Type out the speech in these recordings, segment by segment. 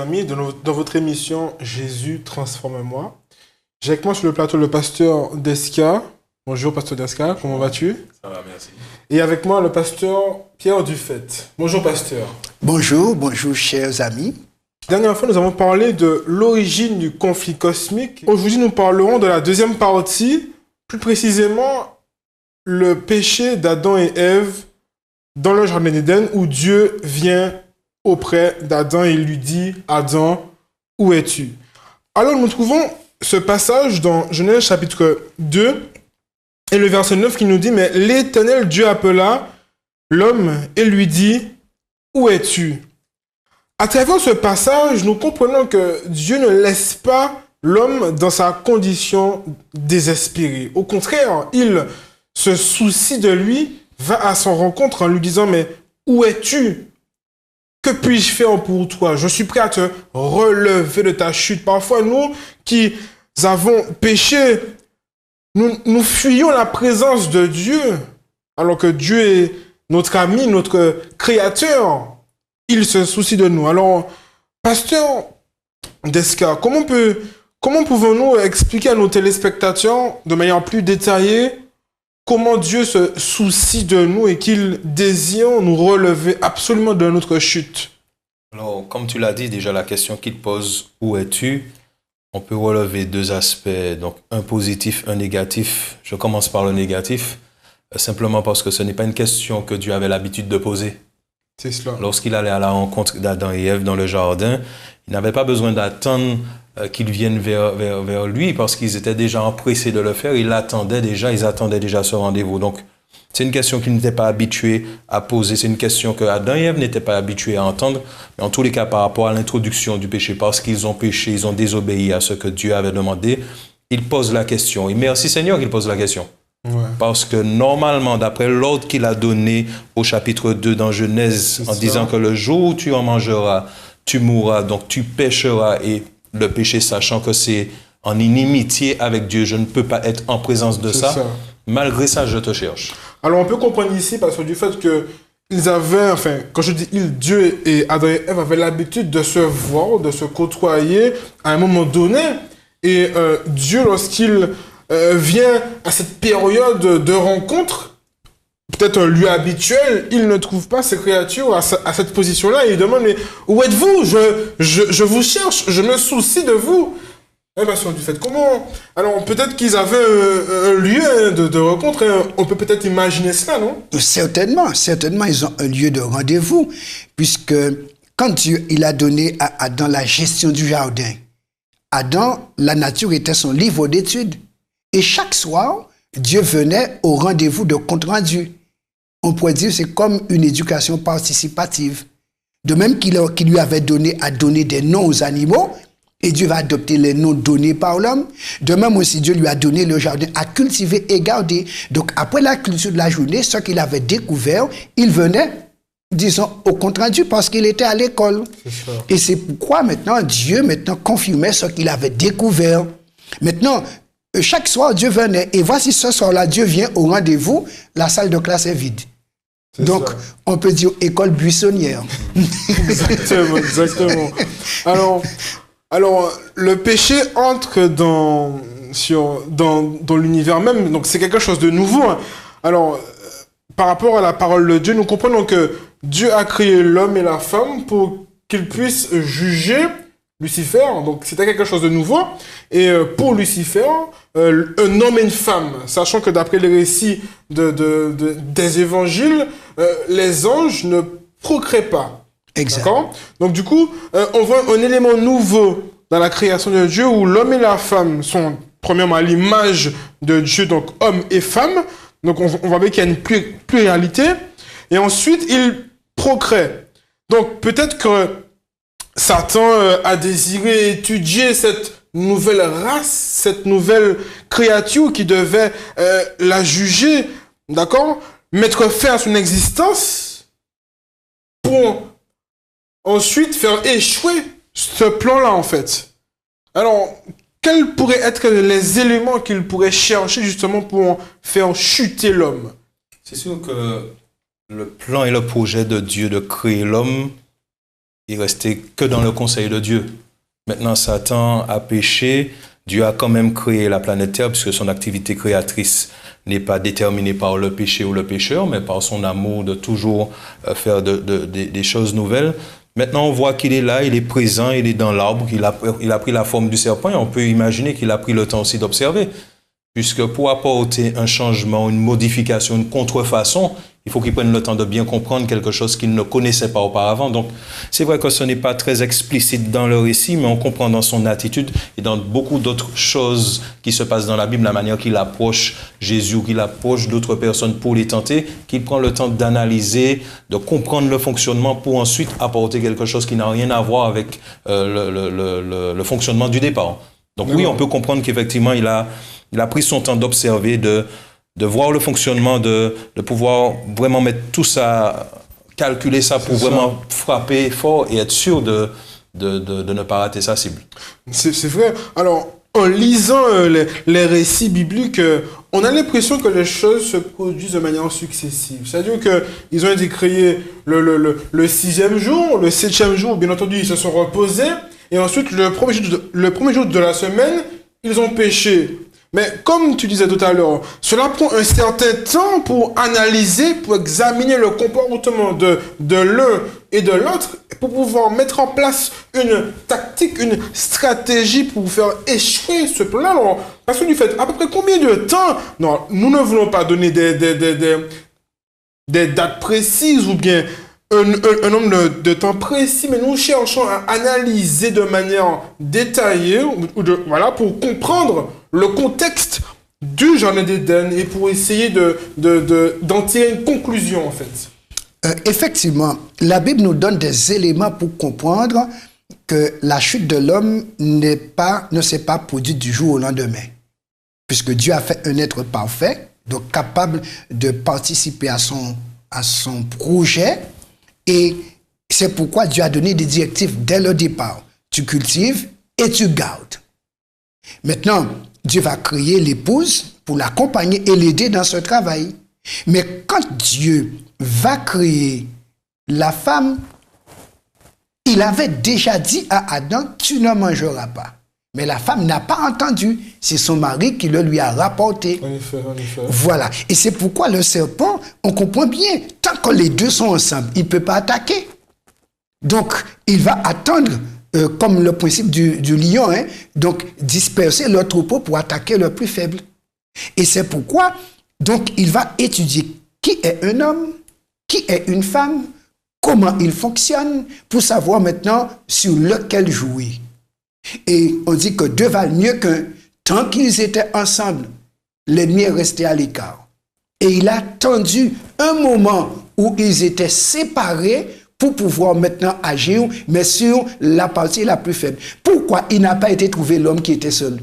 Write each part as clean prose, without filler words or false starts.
amis, dans votre émission Jésus transforme-moi. J'ai avec moi sur le plateau le pasteur Desca. Bonjour pasteur Desca, comment vas-tu? Ça va, merci. Et avec moi le pasteur Pierre Dufait. Bonjour pasteur. Bonjour, bonjour chers amis. La dernière fois, nous avons parlé de l'origine du conflit cosmique. Aujourd'hui, nous parlerons de la deuxième partie, plus précisément le péché d'Adam et Ève dans le jardin d'Éden, où Dieu vient auprès d'Adam et lui dit « Adam, où es-tu » Alors, nous trouvons ce passage dans Genèse chapitre 2 et le verset 9 qui nous dit « Mais l'Éternel Dieu appela l'homme et lui dit « Où es-tu » À travers ce passage, nous comprenons que Dieu ne laisse pas l'homme dans sa condition désespérée. Au contraire, il se soucie de lui, va à son rencontre en lui disant « Mais où es-tu ? Que puis-je faire pour toi ? Je suis prêt à te relever de ta chute. » Parfois, nous qui avons péché, nous fuyons la présence de Dieu, alors que Dieu est notre ami, notre créateur. Il se soucie de nous. Alors, pasteur Desca, comment pouvons-nous expliquer à nos téléspectateurs de manière plus détaillée comment Dieu se soucie de nous et qu'il désire nous relever absolument de notre chute? Alors, comme tu l'as dit, déjà la question qu'il pose, où es-tu? On peut relever deux aspects, donc un positif, un négatif. Je commence par le négatif, simplement parce que ce n'est pas une question que Dieu avait l'habitude de poser. C'est cela. Lorsqu'il allait à la rencontre d'Adam et Ève dans le jardin, il n'avait pas besoin d'attendre qu'ils viennent vers lui parce qu'ils étaient déjà empressés de le faire. Ils attendaient déjà ce rendez-vous. Donc, c'est une question qu'ils n'étaient pas habitués à poser. C'est une question que Adam et Ève n'étaient pas habitués à entendre. Mais en tous les cas, par rapport à l'introduction du péché, parce qu'ils ont péché, ils ont désobéi à ce que Dieu avait demandé, il pose la question. Et merci Seigneur qu'il pose la question. Ouais. Parce que normalement, d'après l'ordre qu'il a donné au chapitre 2 dans Genèse, en disant que le jour où tu en mangeras, tu mourras, donc tu pécheras, et le péché, sachant que c'est en inimitié avec Dieu, je ne peux pas être en présence de ça. Malgré ça, je te cherche. Alors on peut comprendre ici, parce que du fait que ils avaient, enfin, quand je dis ils, Dieu et Adam et Ève avaient l'habitude de se voir, de se côtoyer à un moment donné, et Dieu, lorsqu'il vient à cette période de rencontre, peut-être un lieu habituel, il ne trouve pas ces créatures à cette position-là et il demande « Mais où êtes-vous ? Je vous cherche, je me soucie de vous. » Pasteur du fait, comment... Alors peut-être qu'ils avaient un lieu de rencontre, on peut peut-être imaginer cela, non ? Certainement, ils ont un lieu de rendez-vous, puisque quand Dieu il a donné à Adam la gestion du jardin, Adam, la nature était son livre d'études. Et chaque soir, Dieu venait au rendez-vous de compte-rendu. On pourrait dire que c'est comme une éducation participative. De même qu'il lui avait donné à donner des noms aux animaux, et Dieu va adopter les noms donnés par l'homme. De même aussi, Dieu lui a donné le jardin à cultiver et garder. Donc, après la culture de la journée, ce qu'il avait découvert, il venait, disons, au compte-rendu parce qu'il était à l'école. Et c'est pourquoi maintenant, Dieu confirmait ce qu'il avait découvert. Maintenant, chaque soir, Dieu venait. Et voici ce soir-là, Dieu vient au rendez-vous. La salle de classe est vide. Donc, on peut dire école buissonnière. Exactement. Alors, le péché entre dans l'univers même. Donc, c'est quelque chose de nouveau. Alors, par rapport à la parole de Dieu, nous comprenons que Dieu a créé l'homme et la femme pour qu'ils puissent juger Lucifer, donc c'était quelque chose de nouveau. Et pour Lucifer, un homme et une femme, sachant que d'après les récits des évangiles, les anges ne procréent pas. Exact. D'accord ? Donc du coup, on voit un élément nouveau dans la création de Dieu où l'homme et la femme sont premièrement à l'image de Dieu, donc homme et femme. Donc on voit bien qu'il y a une pluralité. Et ensuite, ils procréent. Donc peut-être que Satan a désiré étudier cette nouvelle race, cette nouvelle créature qui devait la juger, d'accord ? Mettre fin à son existence pour ensuite faire échouer ce plan-là, en fait. Alors, quels pourraient être les éléments qu'il pourrait chercher justement pour faire chuter l'homme? C'est sûr que le plan et le projet de Dieu de créer l'homme il restait que dans le conseil de Dieu. Maintenant, Satan a péché. Dieu a quand même créé la planète Terre, puisque son activité créatrice n'est pas déterminée par le péché ou le pécheur, mais par son amour de toujours faire des choses nouvelles. Maintenant, on voit qu'il est là, il est présent, il est dans l'arbre, il a pris la forme du serpent, et on peut imaginer qu'il a pris le temps aussi d'observer. Puisque pour apporter un changement, une modification, une contrefaçon, il faut qu'il prenne le temps de bien comprendre quelque chose qu'il ne connaissait pas auparavant. Donc, c'est vrai que ce n'est pas très explicite dans le récit, mais on comprend dans son attitude et dans beaucoup d'autres choses qui se passent dans la Bible, la manière qu'il approche Jésus, qu'il approche d'autres personnes pour les tenter, qu'il prend le temps d'analyser, de comprendre le fonctionnement pour ensuite apporter quelque chose qui n'a rien à voir avec le fonctionnement du départ. Donc oui, on peut comprendre qu'effectivement, il a pris son temps d'observer, de voir le fonctionnement, de pouvoir vraiment mettre tout ça, calculer ça pour vraiment frapper fort et être sûr de ne pas rater sa cible. C'est vrai. Alors, en lisant les récits bibliques, on a l'impression que les choses se produisent de manière successive. C'est-à-dire qu'ils ont été créés le 6e jour, le 7e jour, bien entendu, ils se sont reposés. Et ensuite, le premier jour de la semaine, ils ont péché. Mais comme tu disais tout à l'heure, cela prend un certain temps pour analyser, pour examiner le comportement de l'un et de l'autre, pour pouvoir mettre en place une tactique, une stratégie pour faire échouer ce plan. Alors, parce que du fait, à peu près combien de temps? Non, nous ne voulons pas donner des dates précises ou bien un nombre de temps précis, mais nous cherchons à analyser de manière détaillée voilà, pour comprendre le contexte du Jardin d'Éden et pour essayer d'en tirer une conclusion, en fait. Effectivement, la Bible nous donne des éléments pour comprendre que la chute de l'homme ne s'est pas produite du jour au lendemain, puisque Dieu a fait un être parfait, donc capable de participer à son projet. Et c'est pourquoi Dieu a donné des directives dès le départ. Tu cultives et tu gardes. Maintenant, Dieu va créer l'épouse pour l'accompagner et l'aider dans ce travail. Mais quand Dieu va créer la femme, il avait déjà dit à Adam, tu ne mangeras pas. Mais la femme n'a pas entendu. C'est son mari qui le lui a rapporté. En effet. Voilà. Et c'est pourquoi le serpent, on comprend bien, tant que les deux sont ensemble, il ne peut pas attaquer. Donc, il va attendre, comme le principe du lion, donc disperser le troupeau pour attaquer le plus faible. Et c'est pourquoi, donc, il va étudier qui est un homme, qui est une femme, comment il fonctionne, pour savoir maintenant sur lequel jouer. Et on dit que deux valent mieux qu'un. Tant qu'ils étaient ensemble, l'ennemi est resté à l'écart. Et il a attendu un moment où ils étaient séparés pour pouvoir maintenant agir, mais sur la partie la plus faible. Pourquoi il n'a pas été trouvé l'homme qui était seul?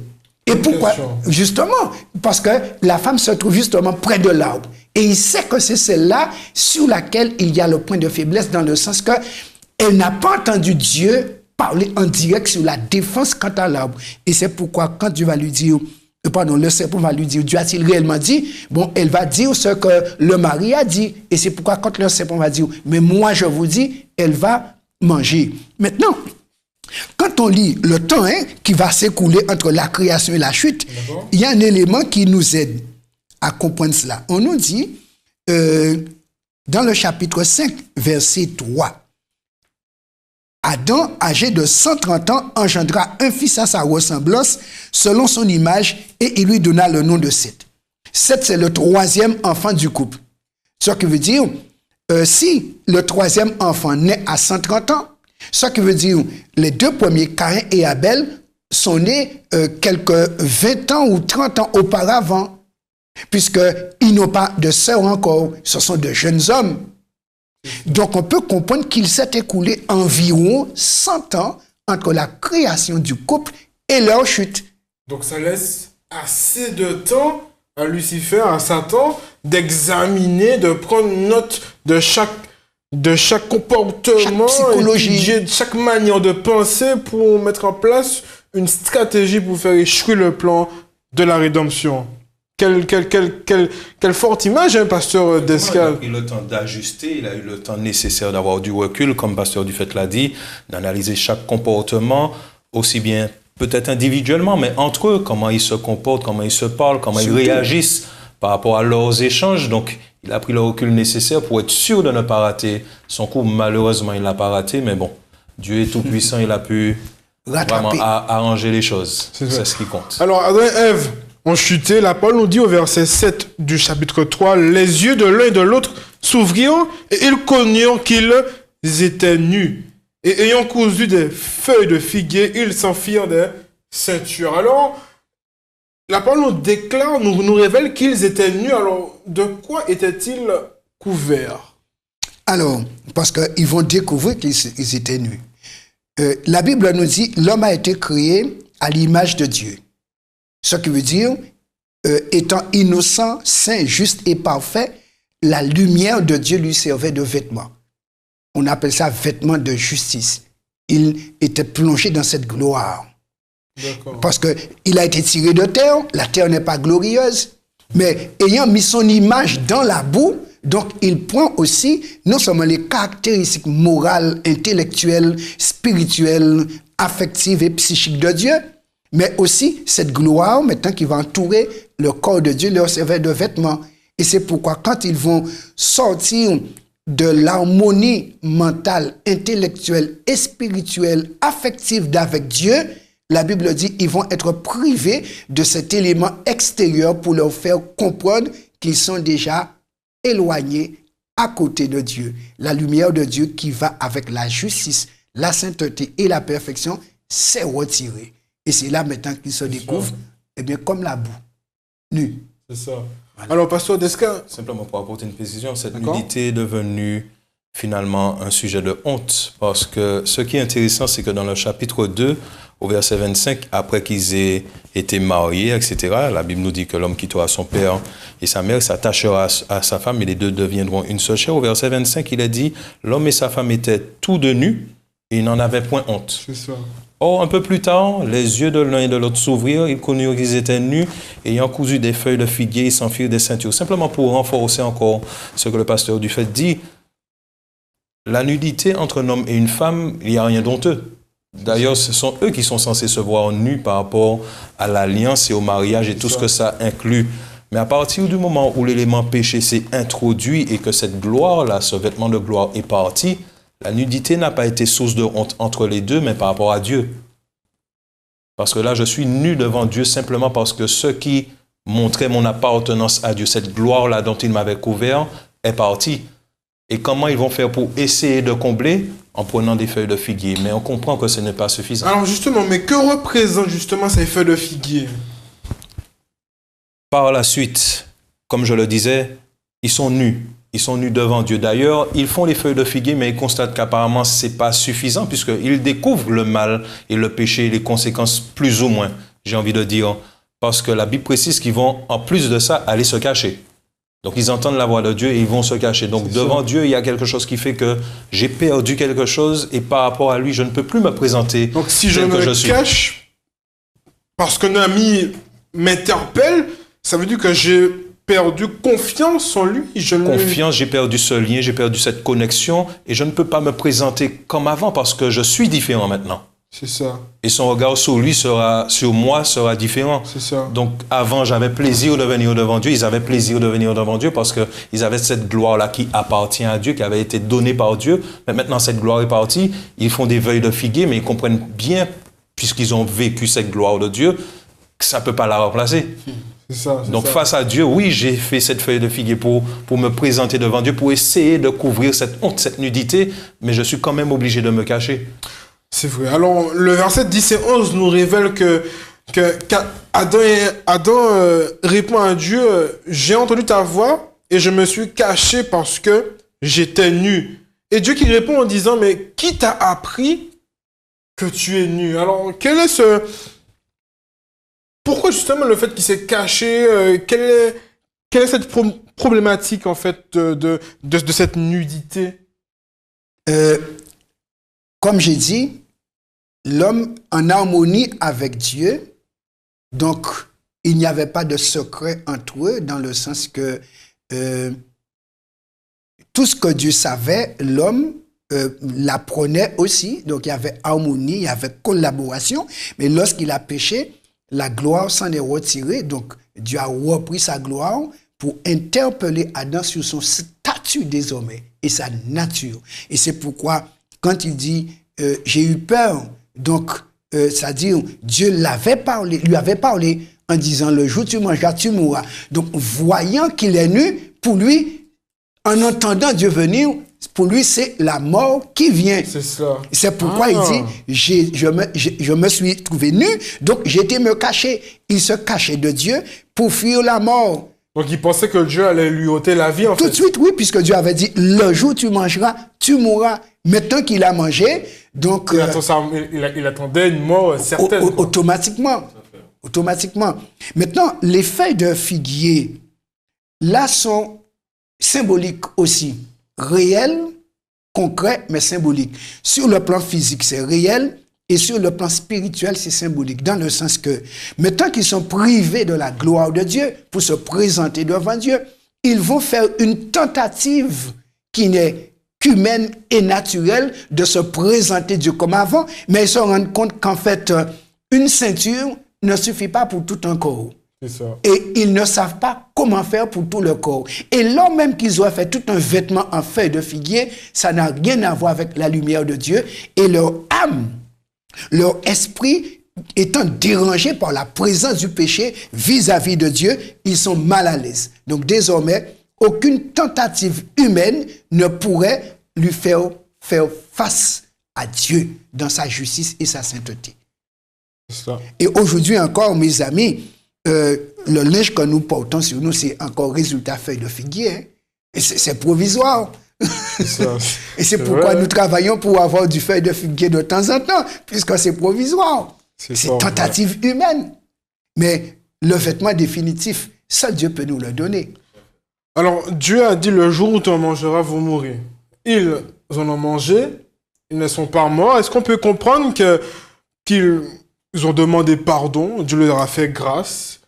Et pourquoi? Justement, parce que la femme se trouve justement près de l'arbre. Et il sait que c'est celle-là sur laquelle il y a le point de faiblesse, dans le sens qu'elle n'a pas entendu Dieu parler en direct sur la défense quant à l'arbre. Et c'est pourquoi quand Dieu va lui dire, le serpent va lui dire, Dieu a-t-il réellement dit? Bon, elle va dire ce que le mari a dit. Et c'est pourquoi quand le serpent va dire, mais moi je vous dis, elle va manger. Maintenant, quand on lit le temps qui va s'écouler entre la création et la chute, il y a un élément qui nous aide à comprendre cela. On nous dit, dans le chapitre 5, verset 3, Adam, âgé de 130 ans, engendra un fils à sa ressemblance, selon son image, et il lui donna le nom de Seth. Seth, c'est le troisième enfant du couple. Ce qui veut dire, si le troisième enfant naît à 130 ans, ce qui veut dire, les deux premiers, Caïn et Abel, sont nés quelques 20 ans ou 30 ans auparavant, puisqu'ils n'ont pas de sœur encore, ce sont de jeunes hommes. Donc, on peut comprendre qu'il s'est écoulé environ 100 ans entre la création du couple et leur chute. Donc, ça laisse assez de temps à Lucifer, à Satan, d'examiner, de prendre note de chaque comportement, chaque psychologie, de chaque manière de penser pour mettre en place une stratégie pour faire échouer le plan de la rédemption. Quelle forte image, hein, pasteur Descal. Il a pris le temps d'ajuster, il a eu le temps nécessaire d'avoir du recul, comme pasteur Dufait l'a dit, d'analyser chaque comportement, aussi bien peut-être individuellement, mais entre eux, comment ils se comportent, comment ils se parlent, comment ils réagissent par rapport à leurs échanges. Donc, il a pris le recul nécessaire pour être sûr de ne pas rater son coup. Malheureusement, il ne l'a pas raté, mais bon, Dieu est tout-puissant, il a pu vraiment arranger les choses. C'est ce qui compte. Alors, Adam et Ève ont chuté. La parole nous dit au verset 7 du chapitre 3, « Les yeux de l'un et de l'autre s'ouvrirent et ils connurent qu'ils étaient nus. Et ayant cousu des feuilles de figuier, ils s'en firent des ceintures. » Alors, la parole nous déclare, nous révèle qu'ils étaient nus. Alors, de quoi étaient-ils couverts? Alors, parce qu'ils vont découvrir qu'ils étaient nus. La Bible nous dit, l'homme a été créé à l'image de Dieu. Ce qui veut dire, étant innocent, saint, juste et parfait, la lumière de Dieu lui servait de vêtement. On appelle ça vêtement de justice. Il était plongé dans cette gloire. Parce qu'il a été tiré de terre, la terre n'est pas glorieuse, mais ayant mis son image dans la boue, donc il prend aussi non seulement les caractéristiques morales, intellectuelles, spirituelles, affectives et psychiques de Dieu, mais aussi cette gloire maintenant qui va entourer le corps de Dieu, leur servir de vêtements. Et c'est pourquoi quand ils vont sortir de l'harmonie mentale, intellectuelle et spirituelle, affective d'avec Dieu, la Bible dit qu'ils vont être privés de cet élément extérieur pour leur faire comprendre qu'ils sont déjà éloignés à côté de Dieu. La lumière de Dieu qui va avec la justice, la sainteté et la perfection s'est retirée. Et c'est là maintenant qu'ils se découvrent, eh bien, comme la boue, nus. C'est ça. Voilà. Alors, pasteur Descal... Simplement pour apporter une précision, cette nudité est devenue finalement un sujet de honte. Parce que ce qui est intéressant, c'est que dans le chapitre 2, au verset 25, après qu'ils aient été mariés, etc., la Bible nous dit que l'homme quittera son père et sa mère, s'attachera à sa femme et les deux deviendront une seule chair. Au verset 25, il est dit, l'homme et sa femme étaient tous deux nus et ils n'en avaient point honte. C'est ça. Or, un peu plus tard, les yeux de l'un et de l'autre s'ouvrirent, ils connurent qu'ils étaient nus, ayant cousu des feuilles de figuier, ils s'en firent des ceintures. Simplement pour renforcer encore ce que le pasteur Dufait dit, la nudité entre un homme et une femme, il n'y a rien d'honteux. D'ailleurs, ce sont eux qui sont censés se voir nus par rapport à l'alliance et au mariage et tout ce que ça inclut. Mais à partir du moment où l'élément péché s'est introduit et que cette gloire-là, ce vêtement de gloire est parti, la nudité n'a pas été source de honte entre les deux, mais par rapport à Dieu. Parce que là, je suis nu devant Dieu simplement parce que ce qui montrait mon appartenance à Dieu, cette gloire-là dont il m'avait couvert, est parti. Et comment ils vont faire pour essayer de combler? En prenant des feuilles de figuier. Mais on comprend que ce n'est pas suffisant. Alors justement, mais que représentent justement ces feuilles de figuier? Par la suite, comme je le disais, ils sont nus. Ils sont nus devant Dieu. D'ailleurs, ils font les feuilles de figuier, mais ils constatent qu'apparemment, ce n'est pas suffisant, puisqu'ils découvrent le mal et le péché, les conséquences plus ou moins, j'ai envie de dire. Parce que la Bible précise qu'ils vont, en plus de ça, aller se cacher. Donc, ils entendent la voix de Dieu et ils vont se cacher. Donc, devant Dieu, il y a quelque chose qui fait que j'ai perdu quelque chose et par rapport à lui, je ne peux plus me présenter. Donc, si je me cache parce qu'un ami m'interpelle, ça veut dire que j'ai perdu confiance en lui. Confiance, j'ai perdu ce lien, j'ai perdu cette connexion et je ne peux pas me présenter comme avant parce que je suis différent maintenant. C'est ça. Et son regard sur lui sur moi sera différent. C'est ça. Donc, avant, j'avais plaisir de venir devant Dieu. Ils avaient plaisir de venir devant Dieu parce qu'ils avaient cette gloire-là qui appartient à Dieu, qui avait été donnée par Dieu. Mais maintenant, cette gloire est partie. Ils font des feuilles de figuier, mais ils comprennent bien, puisqu'ils ont vécu cette gloire de Dieu, que ça ne peut pas la remplacer. C'est ça. Donc, face à Dieu, oui, j'ai fait cette feuille de figuier pour me présenter devant Dieu, pour essayer de couvrir cette honte, cette nudité, mais je suis quand même obligé de me cacher. C'est vrai. Alors, le verset 10 et 11 nous révèle qu'Adam répond à Dieu, « J'ai entendu ta voix et je me suis caché parce que j'étais nu. » Et Dieu qui répond en disant, « Mais qui t'a appris que tu es nu? » Alors, quel est ce... Pourquoi justement le fait qu'il s'est caché, quelle est cette problématique en fait de cette nudité? Comme j'ai dit, l'homme en harmonie avec Dieu, donc il n'y avait pas de secret entre eux, dans le sens que tout ce que Dieu savait, l'homme l'apprenait aussi. Donc il y avait harmonie, il y avait collaboration. Mais lorsqu'il a péché, la gloire s'en est retirée. Donc Dieu a repris sa gloire pour interpeller Adam sur son statut désormais et sa nature. Et c'est pourquoi, quand il dit j'ai eu peur, donc c'est-à-dire Dieu lui avait parlé en disant le jour où tu mangeras, tu mourras. Donc voyant qu'il est nu, pour lui, en entendant Dieu venir, pour lui, c'est la mort qui vient. C'est ça. C'est pourquoi il dit, je me suis trouvé nu, donc j'ai été me cacher. Il se cachait de Dieu pour fuir la mort. Donc il pensait que Dieu allait lui ôter la vie, en fait. Tout de suite, oui, puisque Dieu avait dit, le jour où tu mangeras, tu mourras. Maintenant qu'il a mangé, donc... Il attendait une mort certaine. Automatiquement. Maintenant, les feuilles de figuier, là, sont symboliques aussi. Réel, concret, mais symbolique. Sur le plan physique, c'est réel, et sur le plan spirituel, c'est symbolique, dans le sens que, maintenant qu'ils sont privés de la gloire de Dieu pour se présenter devant Dieu, ils vont faire une tentative qui n'est qu'humaine et naturelle de se présenter Dieu comme avant, mais ils se rendent compte qu'en fait, une ceinture ne suffit pas pour tout un corps. C'est ça. Et ils ne savent pas comment faire pour tout le corps. Et là même qu'ils ont fait tout un vêtement en feuille de figuier, ça n'a rien à voir avec la lumière de Dieu. Et leur âme, leur esprit étant dérangé par la présence du péché vis-à-vis de Dieu, ils sont mal à l'aise. Donc désormais, aucune tentative humaine ne pourrait lui faire face à Dieu dans sa justice et sa sainteté. C'est ça. Et aujourd'hui encore, mes amis, le linge que nous portons sur nous, c'est encore résultat feuille de figuier. Hein? Et c'est provisoire. Et c'est pourquoi nous travaillons pour avoir du feuille de figuier de temps en temps, puisque c'est provisoire. C'est tentative humaine. Mais le vêtement définitif, seul Dieu peut nous le donner. Alors, Dieu a dit, le jour où tu en mangeras, vous mourrez. Ils en ont mangé, ils ne sont pas morts. Est-ce qu'on peut comprendre qu'ils ont demandé pardon, Dieu leur a fait grâce?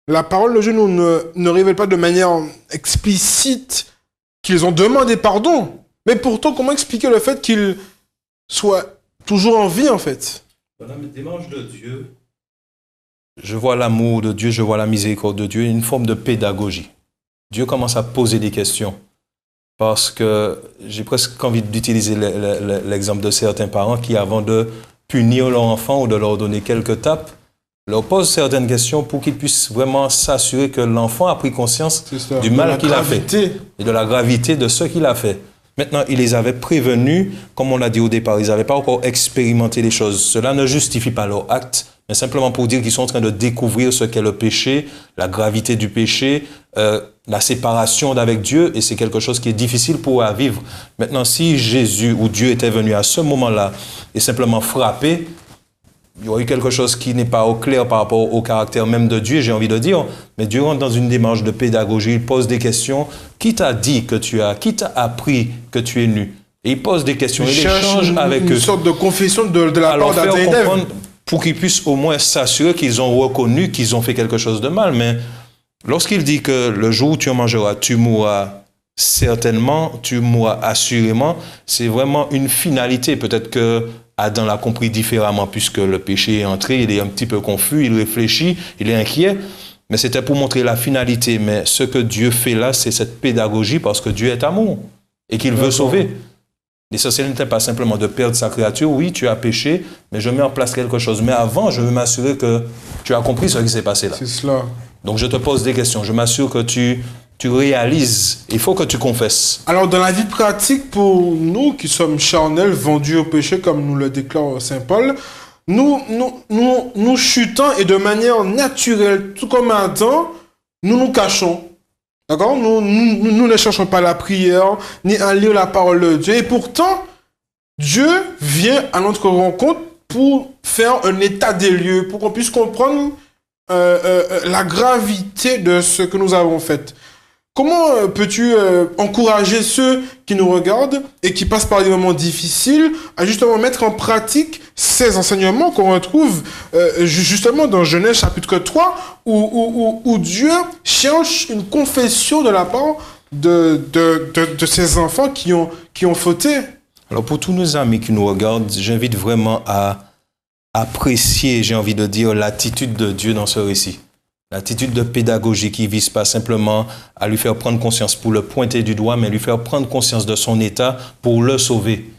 La parole de Dieu nous ne révèle pas de manière explicite qu'ils ont demandé pardon. Mais pourtant, comment expliquer le fait qu'ils soient toujours en vie, en fait? Dans la démarche de Dieu, je vois l'amour de Dieu, je vois la miséricorde de Dieu, une forme de pédagogie. Dieu commence à poser des questions. Parce que j'ai presque envie d'utiliser l'exemple de certains parents qui, avant de punir leur enfant ou de leur donner quelques tapes, leur posent certaines questions pour qu'ils puissent vraiment s'assurer que l'enfant a pris conscience du mal qu'il a fait et de la gravité de ce qu'il a fait. Maintenant, il les avait prévenus, comme on l'a dit au départ, ils n'avaient pas encore expérimenté les choses. Cela ne justifie pas leur acte, mais simplement pour dire qu'ils sont en train de découvrir ce qu'est le péché, la gravité du péché, la séparation d'avec Dieu, et c'est quelque chose qui est difficile pour eux à vivre. Maintenant, si Jésus ou Dieu était venu à ce moment-là et simplement frappé, il y aurait eu quelque chose qui n'est pas au clair par rapport au caractère même de Dieu, j'ai envie de dire. Mais Dieu rentre dans une démarche de pédagogie, il pose des questions. Qui t'a dit que tu as? Qui t'a appris que tu es nu? Et il pose des questions, il échange avec eux. Une sorte de confession de la part d'Adam et d'Ève. Pour qu'ils puissent au moins s'assurer qu'ils ont reconnu qu'ils ont fait quelque chose de mal. Mais lorsqu'il dit que le jour où tu en mangeras, tu mourras certainement, tu mourras assurément, c'est vraiment une finalité. Peut-être que Adam l'a compris différemment puisque le péché est entré, il est un petit peu confus, il réfléchit, il est inquiet. Mais c'était pour montrer la finalité. Mais ce que Dieu fait là, c'est cette pédagogie parce que Dieu est amour et qu'il veut sauver. L'essentiel n'était pas simplement de perdre sa créature. Oui, tu as péché, mais je mets en place quelque chose. Mais avant, je veux m'assurer que tu as compris ce qui s'est passé là. C'est cela. Donc je te pose des questions. Je m'assure que tu réalises. Il faut que tu confesses. Alors dans la vie pratique, pour nous qui sommes charnels, vendus au péché, comme nous le déclare Saint Paul, nous chutons et de manière naturelle, tout comme Adam, nous nous cachons. D'accord? Nous ne cherchons pas la prière, ni à lire la parole de Dieu. Et pourtant, Dieu vient à notre rencontre pour faire un état des lieux, pour qu'on puisse comprendre la gravité de ce que nous avons fait. comment peux-tu encourager ceux qui nous regardent et qui passent par des moments difficiles à justement mettre en pratique ces enseignements qu'on retrouve justement dans Genèse chapitre 3 où Dieu cherche une confession de la part de ces enfants qui ont fauté. Alors pour tous nos amis qui nous regardent, j'invite vraiment à apprécier, j'ai envie de dire, l'attitude de Dieu dans ce récit. L'attitude de pédagogie qui vise pas simplement à lui faire prendre conscience pour le pointer du doigt, mais lui faire prendre conscience de son état pour le sauver.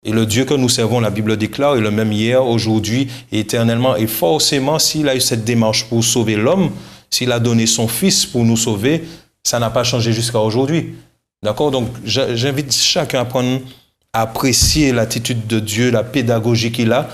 Et le Dieu que nous servons, la Bible déclare, est le même hier, aujourd'hui et éternellement. Et forcément, s'il a eu cette démarche pour sauver l'homme, s'il a donné son Fils pour nous sauver, ça n'a pas changé jusqu'à aujourd'hui. D'accord? Donc, j'invite chacun à apprécier l'attitude de Dieu, la pédagogie qu'il a,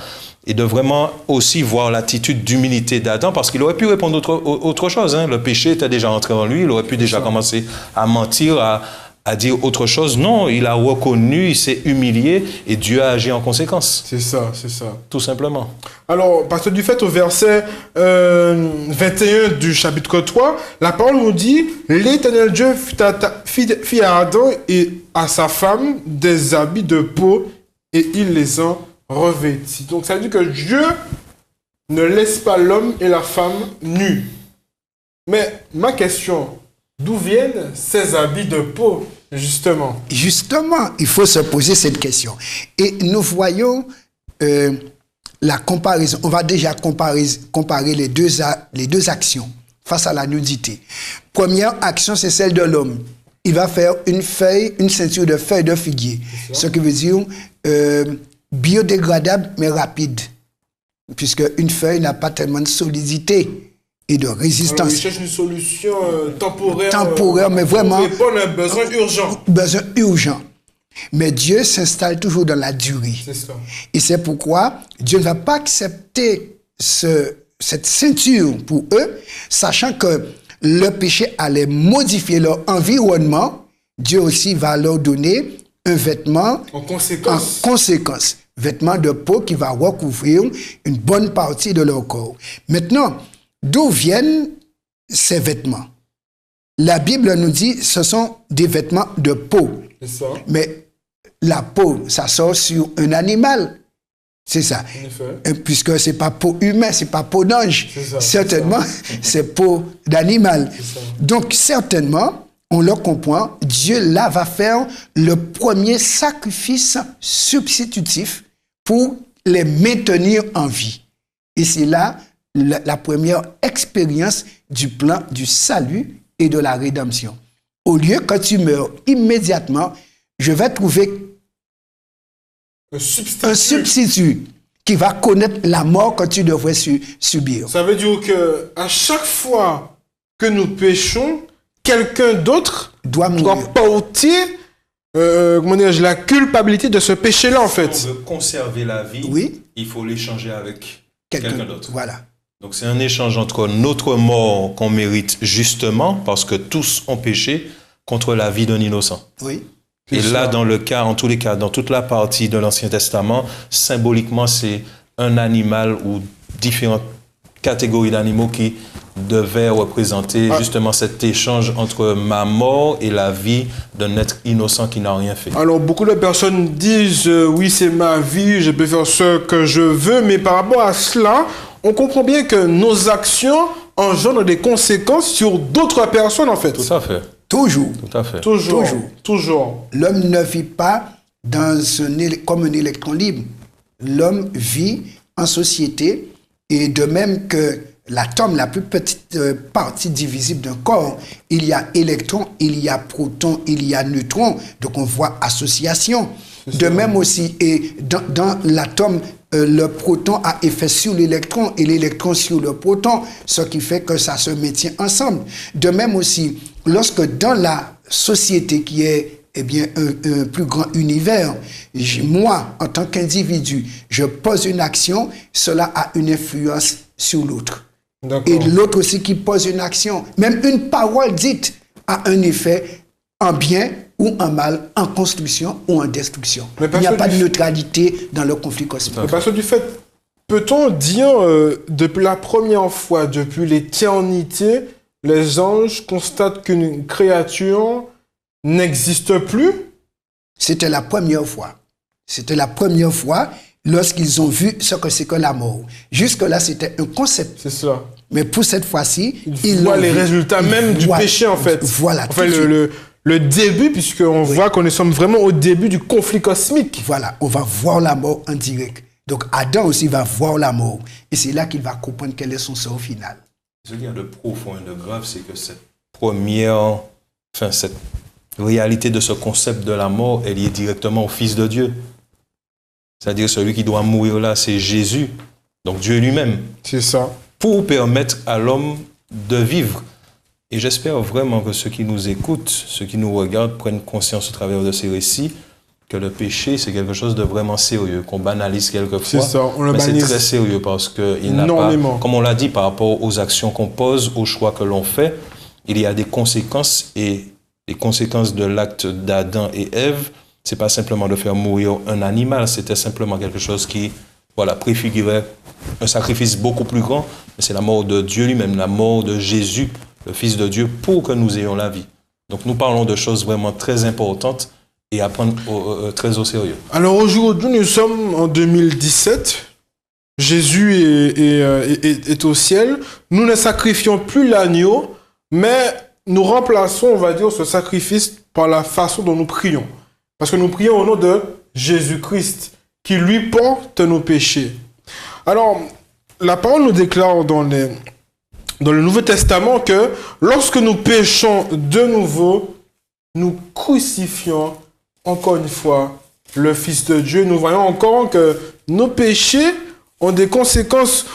et de vraiment aussi voir l'attitude d'humilité d'Adam, parce qu'il aurait pu répondre autre chose. Hein. Le péché était déjà entré en lui, il aurait pu déjà commencer à mentir, à dire autre chose. Non, il a reconnu, il s'est humilié, et Dieu a agi en conséquence. C'est ça, c'est ça. Tout simplement. Alors, parce que du fait, au verset 21 du chapitre 3, la parole nous dit « L'Éternel Dieu fit à Adam et à sa femme des habits de peau, et il les en revêtit. » Donc, ça veut dire que Dieu ne laisse pas l'homme et la femme nus. Mais ma question, d'où viennent ces habits de peau, justement? Justement, il faut se poser cette question. Et nous voyons la comparaison. On va déjà comparer les deux actions face à la nudité. Première action, c'est celle de l'homme. Il va faire une ceinture de feuilles de figuier. Ce qui veut dire biodégradable mais rapide. Puisque une feuille n'a pas tellement de solidité et de résistance. Alors, il cherche une solution temporaire. Temporaire, mais vraiment. Pour répondre à un besoin urgent. Besoin urgent. Mais Dieu s'installe toujours dans la durée. C'est ça. Et c'est pourquoi Dieu ne va pas accepter cette ceinture pour eux, sachant que le péché allait modifier leur environnement. Dieu aussi va leur donner un vêtement en conséquence. Vêtement de peau qui va recouvrir une bonne partie de leur corps. Maintenant, d'où viennent ces vêtements? La Bible nous dit ce sont des vêtements de peau. C'est ça. Mais la peau, ça sort sur un animal. C'est ça. En effet. Puisque c'est pas peau humaine, c'est pas peau d'ange. Ça, certainement, c'est peau d'animal. Ça. Donc, certainement, on le comprend, Dieu là va faire le premier sacrifice substitutif pour les maintenir en vie. Et c'est là la première expérience du plan du salut et de la rédemption. Au lieu, quand tu meurs immédiatement, je vais trouver un substitut qui va connaître la mort que tu devrais subir. Ça veut dire que à chaque fois que nous péchons, quelqu'un d'autre doit porter la culpabilité de ce péché-là, en fait. Si on veut conserver la vie, oui, il faut l'échanger avec quelqu'un d'autre. Voilà. Donc c'est un échange entre notre mort qu'on mérite justement, parce que tous ont péché, contre la vie d'un innocent. Oui. Et là, dans le cas, en tous les cas, dans toute la partie de l'Ancien Testament, symboliquement, c'est un animal ou différentes catégories d'animaux qui devaient représenter justement cet échange entre ma mort et la vie d'un être innocent qui n'a rien fait. Alors, beaucoup de personnes disent, oui, c'est ma vie, je peux faire ce que je veux, mais par rapport à cela, on comprend bien que nos actions engendrent des conséquences sur d'autres personnes, en fait. Tout à fait. Toujours. Tout à fait. Toujours. L'homme ne vit pas comme un électron libre. L'homme vit en société et de même que l'atome, la plus petite partie divisible d'un corps, il y a électrons, il y a protons, il y a neutrons. Donc on voit association. De même aussi, et dans l'atome, le proton a effet sur l'électron et l'électron sur le proton, ce qui fait que ça se maintient ensemble. De même aussi, lorsque dans la société qui est un plus grand univers, moi, en tant qu'individu, je pose une action, cela a une influence sur l'autre. Et l'autre aussi qui pose une action, même une parole dite a un effet en bien ou en mal, en construction ou en destruction. Il n'y a pas de neutralité dans le conflit cosmique. Parce que du fait, peut-on dire, depuis la première fois, depuis l'éternité, les anges constatent qu'une créature n'existe plus. C'était la première fois. C'était la première fois lorsqu'ils ont vu ce que c'est que la mort. Jusque-là, c'était un concept. C'est ça. Mais pour cette fois-ci, ils voient les résultats même du péché, en fait. Voilà. Enfin, le début, puisqu'on voit qu'on sommes vraiment au début du conflit cosmique. Voilà, on va voir la mort en direct. Donc Adam aussi va voir la mort. Et c'est là qu'il va comprendre quel est son sort final. Ce qu'il y a de profond et de grave, c'est que cette réalité de ce concept de la mort est liée directement au Fils de Dieu. C'est-à-dire celui qui doit mourir là, c'est Jésus, donc Dieu lui-même. C'est ça. Pour permettre à l'homme de vivre. Et j'espère vraiment que ceux qui nous écoutent, ceux qui nous regardent, prennent conscience au travers de ces récits que le péché, c'est quelque chose de vraiment sérieux, qu'on banalise quelquefois. C'est ça, on le banalise. Mais c'est très sérieux parce qu'il n'a pas, comme on l'a dit, par rapport aux actions qu'on pose, aux choix que l'on fait, il y a des conséquences, et les conséquences de l'acte d'Adam et Ève, c'est pas simplement de faire mourir un animal, c'était simplement quelque chose qui, préfigurait un sacrifice beaucoup plus grand, mais c'est la mort de Dieu lui-même, la mort de Jésus, le Fils de Dieu, pour que nous ayons la vie. Donc nous parlons de choses vraiment très importantes et à prendre très au sérieux. Alors aujourd'hui, nous sommes en 2017. Jésus est au ciel. Nous ne sacrifions plus l'agneau, mais nous remplaçons, on va dire, ce sacrifice par la façon dont nous prions. Parce que nous prions au nom de Jésus-Christ, qui lui porte nos péchés. Alors, la parole nous déclare dans le Nouveau Testament que lorsque nous péchons de nouveau, nous crucifions encore une fois le Fils de Dieu. Nous voyons encore que nos péchés ont des conséquences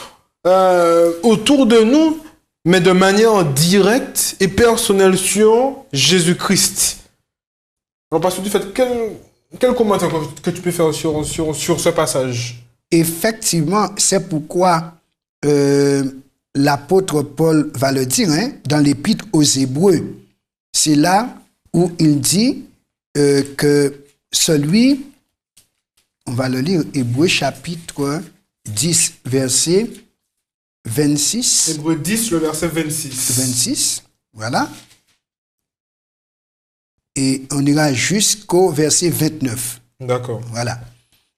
autour de nous, mais de manière directe et personnelle sur Jésus-Christ. Alors, parce que tu fais quel commentaire que tu peux faire sur ce passage? Effectivement, c'est pourquoi l'apôtre Paul va le dire dans l'épître aux Hébreux. C'est là où il dit que celui, on va le lire, Hébreux chapitre 10, verset 26. Hébreux 10, le verset 26. 26, voilà. Et on ira jusqu'au verset 29. D'accord. Voilà.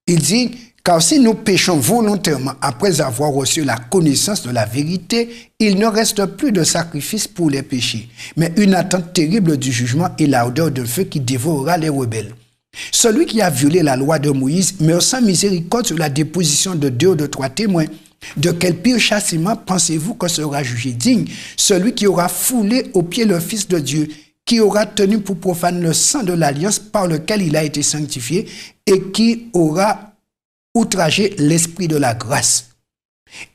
Il dit, car si nous péchons volontairement après avoir reçu la connaissance de la vérité, il ne reste plus de sacrifice pour les péchés, mais une attente terrible du jugement et l'ardeur d'un feu qui dévorera les rebelles. Celui qui a violé la loi de Moïse meurt sans miséricorde sur la déposition de 2 ou de 3 témoins. De quel pire châtiment pensez-vous que sera jugé digne celui qui aura foulé aux pieds le Fils de Dieu, qui aura tenu pour profane le sang de l'alliance par lequel il a été sanctifié et qui aura outragé l'esprit de la grâce.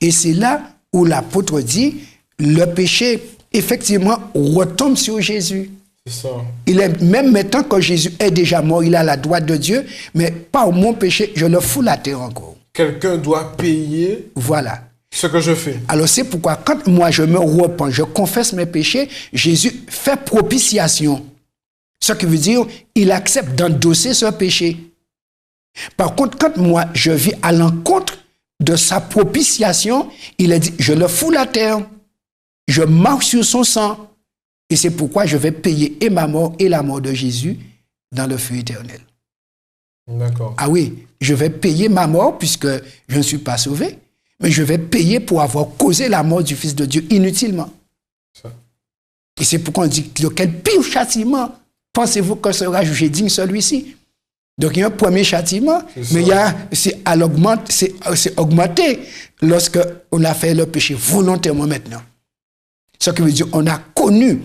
Et c'est là où l'apôtre dit, le péché, effectivement, retombe sur Jésus. C'est ça. Il est, même maintenant que Jésus est déjà mort, il est à la droite de Dieu, mais par mon péché, je le fous la terre encore. Quelqu'un doit payer. Voilà. Ce que je fais. Alors c'est pourquoi quand moi je me repens, je confesse mes péchés, Jésus fait propitiation. Ce qui veut dire, il accepte d'endosser ce péché. Par contre, quand moi je vis à l'encontre de sa propitiation, il a dit, je le fous la terre, je marche sur son sang. Et c'est pourquoi je vais payer et ma mort et la mort de Jésus dans le feu éternel. D'accord. Ah oui, je vais payer ma mort puisque je ne suis pas sauvé. Mais je vais payer pour avoir causé la mort du Fils de Dieu inutilement. Ça. Et c'est pourquoi on dit, de quel pire châtiment pensez-vous que sera jugé digne celui-ci? Donc il y a un premier châtiment, mais c'est augmenté lorsque on a fait le péché volontairement maintenant. Ce qui veut dire on a connu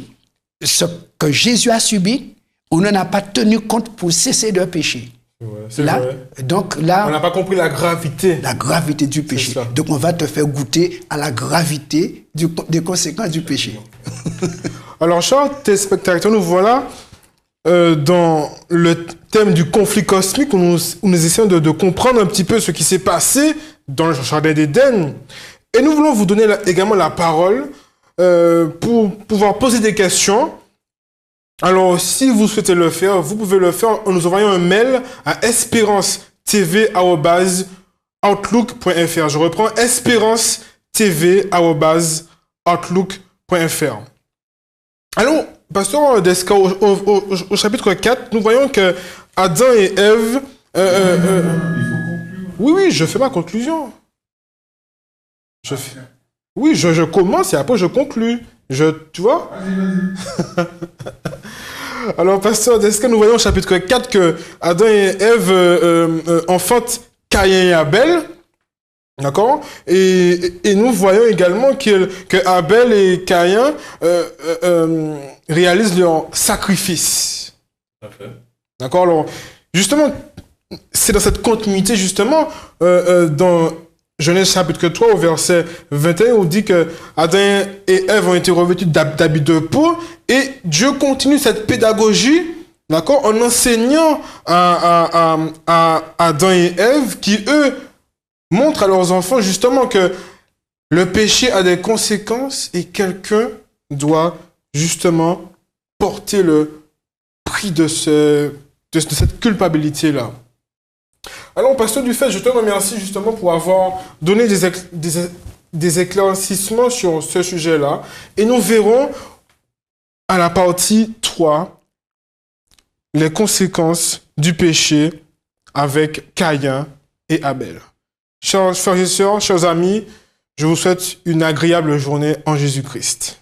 ce que Jésus a subi, on n'en a pas tenu compte pour cesser de pécher. C'est là, vrai. Donc là, on n'a pas compris la gravité. La gravité du péché. Donc on va te faire goûter à la gravité des conséquences du péché. Alors, chers téléspectateurs, nous voilà dans le thème du conflit cosmique où nous essayons de comprendre un petit peu ce qui s'est passé dans le jardin d'Éden. Et nous voulons vous donner également la parole pour pouvoir poser des questions. Alors, si vous souhaitez le faire, vous pouvez le faire en nous envoyant un mail à espérance-tv@outlook.fr. Je reprends, espérance-tv@outlook.fr. Alors, pasteur Desca, au chapitre 4, nous voyons que Adam et Ève... oui, je fais ma conclusion. Oui, je commence et après je conclus. Tu vois? Vas-y. Alors, pasteur Desca, nous voyons au chapitre 4 que Adam et Ève enfantent Caïn et Abel. D'accord? Et nous voyons également que Abel et Caïn réalisent leur sacrifice. Parfait. D'accord? Alors, justement, c'est dans cette continuité, justement, dans Genèse chapitre 3, au verset 21, on dit que Adam et Ève ont été revêtus d'habits de peau, et Dieu continue cette pédagogie, d'accord, en enseignant à Adam et Ève, qui, eux, montrent à leurs enfants, justement, que le péché a des conséquences et quelqu'un doit, justement, porter le prix de cette culpabilité-là. Alors, pasteur Dufay, je te remercie justement pour avoir donné des éclaircissements sur ce sujet-là. Et nous verrons à la partie 3 les conséquences du péché avec Caïn et Abel. Chers frères et sœurs, chers amis, je vous souhaite une agréable journée en Jésus-Christ.